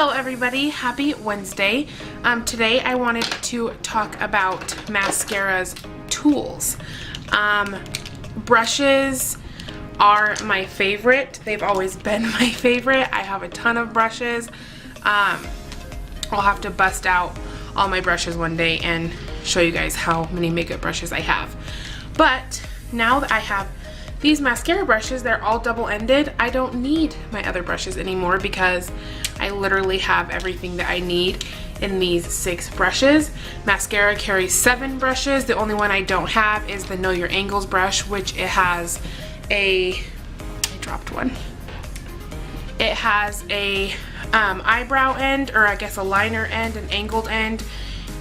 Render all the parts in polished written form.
Hello everybody, happy Wednesday. Today I wanted to talk about Maskcara's tools. Brushes are my favorite. They've always been my favorite. I have a ton of brushes. I'll have to bust out all my brushes one day and show you guys how many makeup brushes I have. But now that I have these mascara brushes, they're all double-ended. I don't need my other brushes anymore because I literally have everything that I need in these 6 brushes. Maskcara carries 7 brushes. The only one I don't have is the Know Your Angles brush, which it has a, I dropped one. It has a eyebrow end, or I guess a liner end, an angled end,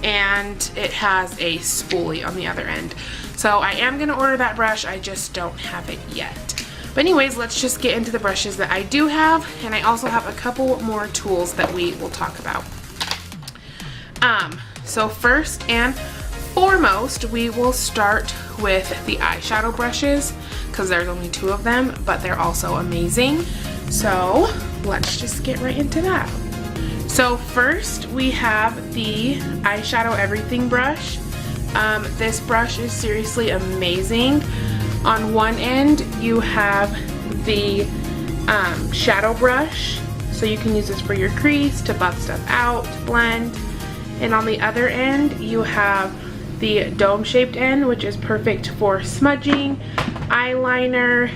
and it has a spoolie on the other end. So I am going to order that brush, I just don't have it yet. But anyways, let's just get into the brushes that I do have, and I also have a couple more tools that we will talk about. So first and foremost, we will start with the eyeshadow brushes, because there's only 2 of them, but they're also amazing. So let's just get right into that. So first we have the Eyeshadow Everything brush. This brush is seriously amazing. On one end you have the shadow brush, so you can use this for your crease, to buff stuff out, to blend. And on the other end you have the dome shaped end, which is perfect for smudging, eyeliner,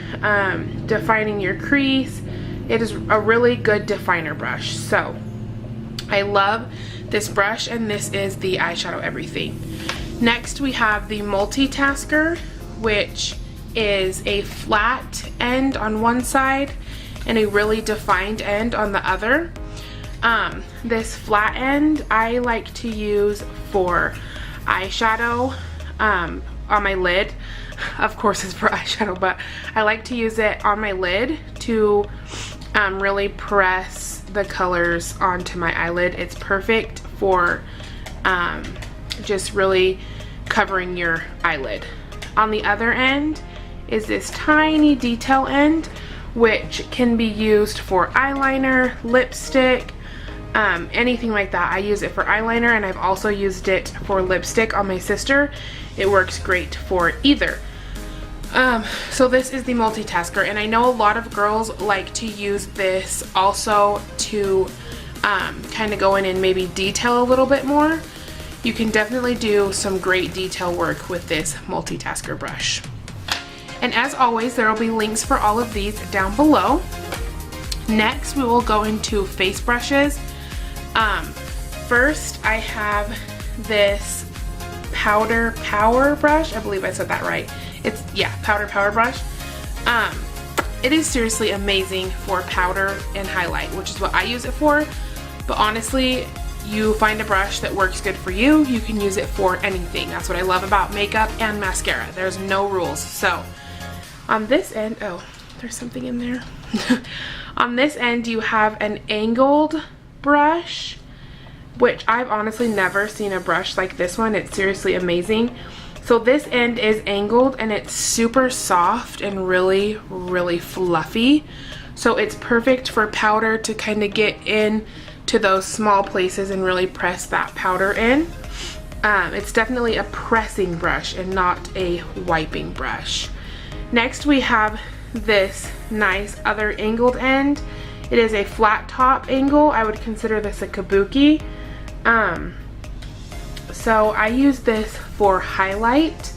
defining your crease. It is a really good definer brush. So I love this brush, and this is the Eyeshadow Everything. Next we have the Multitasker, which is a flat end on one side and a really defined end on the other. This flat end I like to use for eyeshadow on my lid. Of course it's for eyeshadow, but I like to use it on my lid to really press the colors onto my eyelid. It's perfect for just really covering your eyelid. On the other end is this tiny detail end, which can be used for eyeliner, lipstick, anything like that. I use it for eyeliner, and I've also used it for lipstick on my sister. It works great for either. So this is the Multitasker, and I know a lot of girls like to use this also to kind of go in and maybe detail a little bit more. You can definitely do some great detail work with this Multitasker brush. And as always, there will be links for all of these down below. Next, we will go into face brushes. First, I have this Powder Power brush. I believe I said that right. It's, yeah, Powder Power brush. It is seriously amazing for powder and highlight, which is what I use it for. But honestly, you find a brush that works good for you, you can use it for anything. That's what I love about makeup and mascara. There's no rules. So on this end, oh, there's something in there. On this end you have an angled brush, which I've honestly never seen a brush like this one. It's seriously amazing. So this end is angled, and it's super soft and really, really fluffy. So it's perfect for powder to kind of get in to those small places and really press that powder in. It's definitely a pressing brush and not a wiping brush. Next we have this nice other angled end. It is a flat top angle. I would consider this a kabuki. So I use this for highlight,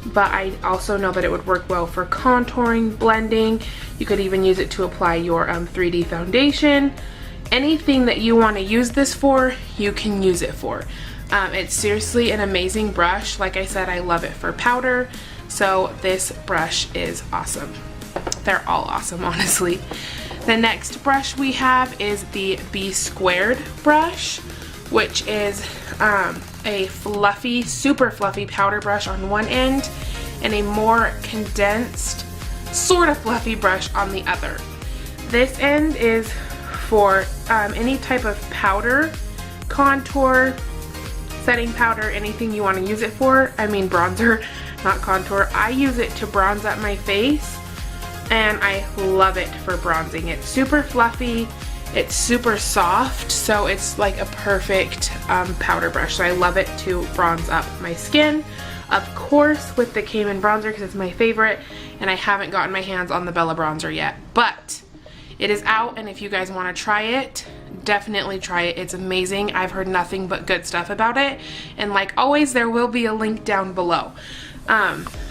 but I also know that it would work well for contouring, blending. You could even use it to apply your 3D foundation. Anything that you want to use this for, you can use it for. It's seriously an amazing brush. Like I said, I love it for powder, so this brush is awesome. They're all awesome, honestly. The next brush we have is the B Squared brush, which is a fluffy, super fluffy powder brush on one end and a more condensed, sort of fluffy brush on the other. This end is for any type of powder, contour, setting powder, anything you want to use it for. I mean bronzer, not contour. I use it to bronze up my face, and I love it for bronzing. It's super fluffy. It's super soft, so it's like a perfect powder brush. So I love it to bronze up my skin. Of course, with the Cayman bronzer, because it's my favorite, and I haven't gotten my hands on the Bella bronzer yet, but it is out, and if you guys want to try it, definitely try it. It's amazing. I've heard nothing but good stuff about it, and like always, there will be a link down below.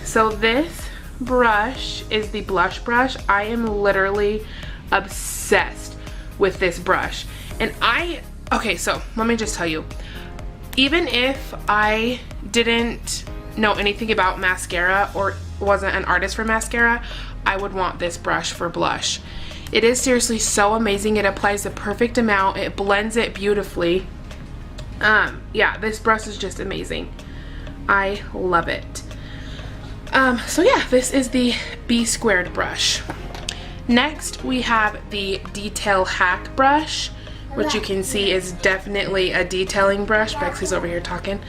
So this brush is the blush brush. I am literally obsessed with this brush, and okay, so let me just tell you, even if I didn't know anything about mascara or wasn't an artist for mascara, I would want this brush for blush. It is seriously so amazing. It applies the perfect amount. It blends it beautifully. Yeah, this brush is just amazing. I love it. So yeah, this is the B squared brush. Next, we have the Detail Hack brush, which you can see is definitely a detailing brush. Bexley's over here talking.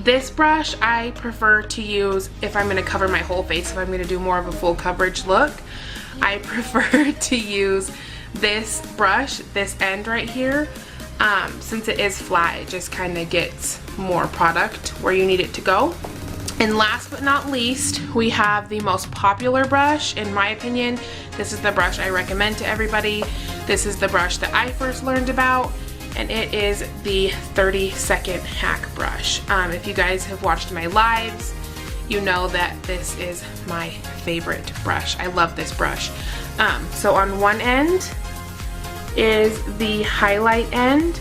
This brush I prefer to use if I'm going to cover my whole face, if I'm going to do more of a full coverage look. I prefer to use this brush, this end right here, since it is flat, it just kind of gets more product where you need it to go. And last but not least, we have the most popular brush. In my opinion, this is the brush I recommend to everybody. This is the brush that I first learned about, and it is the 30-second hack brush. If you guys have watched my lives, you know that this is my favorite brush. I love this brush. So on one end is the highlight end,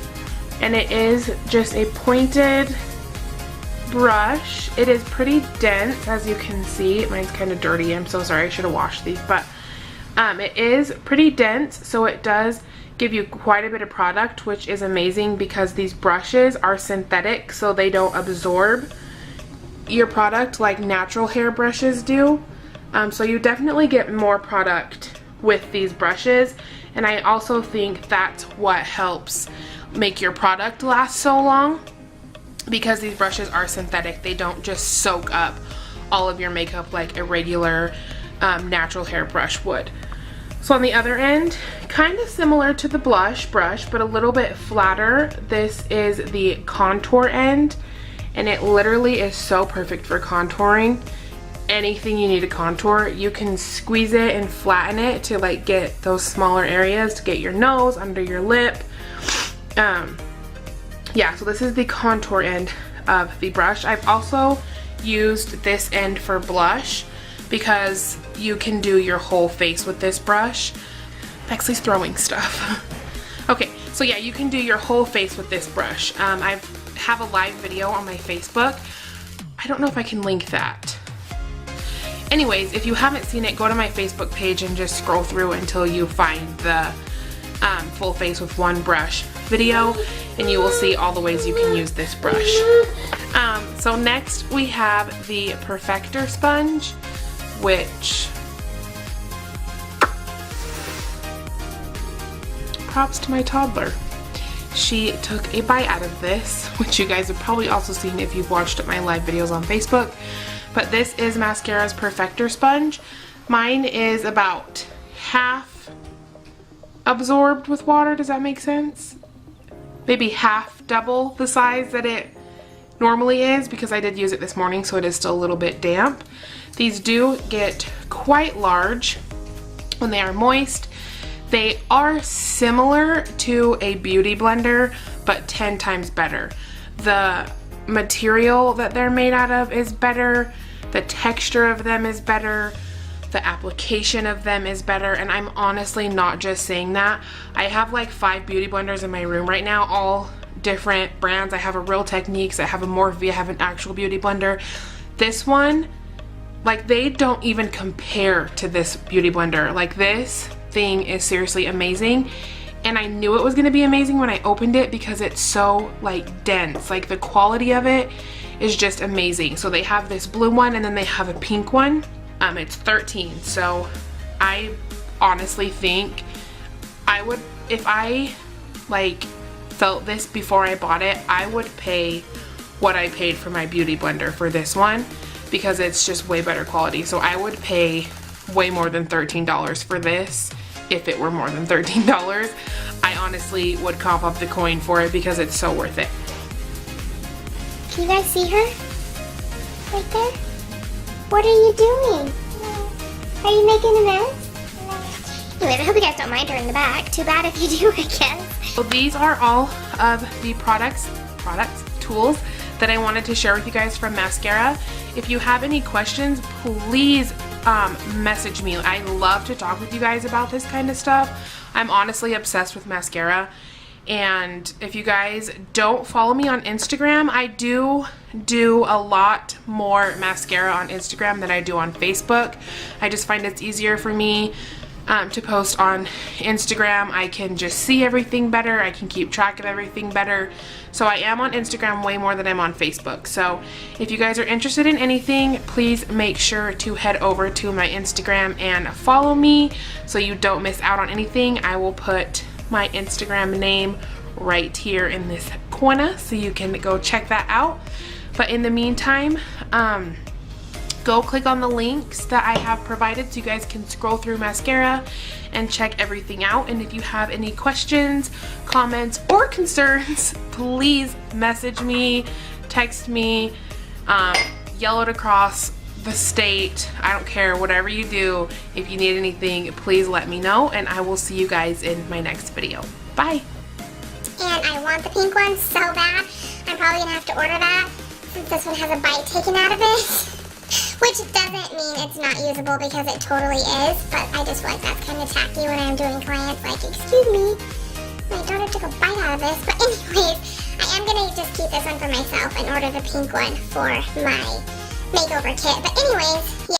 and it is just a pointed brush. It is pretty dense, as you can see. Mine's kind of dirty. I'm so sorry. I should have washed these, but it is pretty dense, so it does give you quite a bit of product, which is amazing because these brushes are synthetic, so they don't absorb your product like natural hair brushes do. So you definitely get more product with these brushes, and I also think that's what helps make your product last so long, because these brushes are synthetic. They don't just soak up all of your makeup like a regular natural hair brush would. So on the other end, kind of similar to the blush brush, but a little bit flatter, this is the contour end, and it literally is so perfect for contouring. Anything you need to contour, you can squeeze it and flatten it to like get those smaller areas, to get your nose, under your lip. Yeah, so this is the contour end of the brush. I've also used this end for blush because you can do your whole face with this brush. Bexley's throwing stuff. Okay, so yeah, you can do your whole face with this brush. I have a live video on my Facebook. I don't know if I can link that. Anyways, if you haven't seen it, go to my Facebook page and just scroll through until you find the full face with one brush video, and you will see all the ways you can use this brush. So next we have the Perfector sponge, which props to my toddler. She took a bite out of this, which you guys have probably also seen if you've watched my live videos on Facebook. But this is Maskcara's Perfector sponge. Mine is about half absorbed with water. Does that make sense? Maybe half double the size that it normally is, because I did use it this morning, so it is still a little bit damp. These do get quite large when they are moist. They are similar to a beauty blender, but 10 times better. The material that they're made out of is better, the texture of them is better, the application of them is better, and I'm honestly not just saying that. I have like 5 beauty blenders in my room right now, all different brands. I have a Real Techniques, I have a Morphe, I have an actual beauty blender. This one, like, they don't even compare to this beauty blender. Like, this thing is seriously amazing, and I knew it was going to be amazing when I opened it because it's so like dense. Like, the quality of it is just amazing. So they have this blue one, and then they have a pink one. It's $13, so I honestly think I would, if I like felt this before I bought it, I would pay what I paid for my beauty blender for this one, because it's just way better quality. So I would pay way more than $13 for this if it were more than $13. I honestly would cough up the coin for it because it's so worth it. Can you guys see her? Right there? What are you doing? Are you making a mess? Anyways, I hope you guys don't mind her in the back. Too bad if you do, I guess. So these are all of the tools that I wanted to share with you guys from Maskcara. If you have any questions, please message me. I love to talk with you guys about this kind of stuff. I'm honestly obsessed with Maskcara. And if you guys don't follow me on Instagram, I do a lot more Maskcara on Instagram than I do on Facebook. I just find it's easier for me to post on Instagram. I can just see everything better. I can keep track of everything better. So I am on Instagram way more than I'm on Facebook. So if you guys are interested in anything, please make sure to head over to my Instagram and follow me so you don't miss out on anything. I will put my Instagram name right here in this corner so you can go check that out. But in the meantime, go click on the links that I have provided so you guys can scroll through Maskcara and check everything out. And if you have any questions, comments, or concerns, please message me, text me, yell it across the state. I don't care, whatever you do. If you need anything, please let me know, and I will see you guys in my next video. Bye. And I want the pink one so bad. I'm probably gonna have to order that since this one has a bite taken out of it. Which doesn't mean it's not usable because it totally is, but I just feel like that's kind of tacky when I'm doing clients. Like, excuse me, my daughter took a bite out of this. But anyways, I am gonna just keep this one for myself and order the pink one for my makeover kit. But anyways, yeah.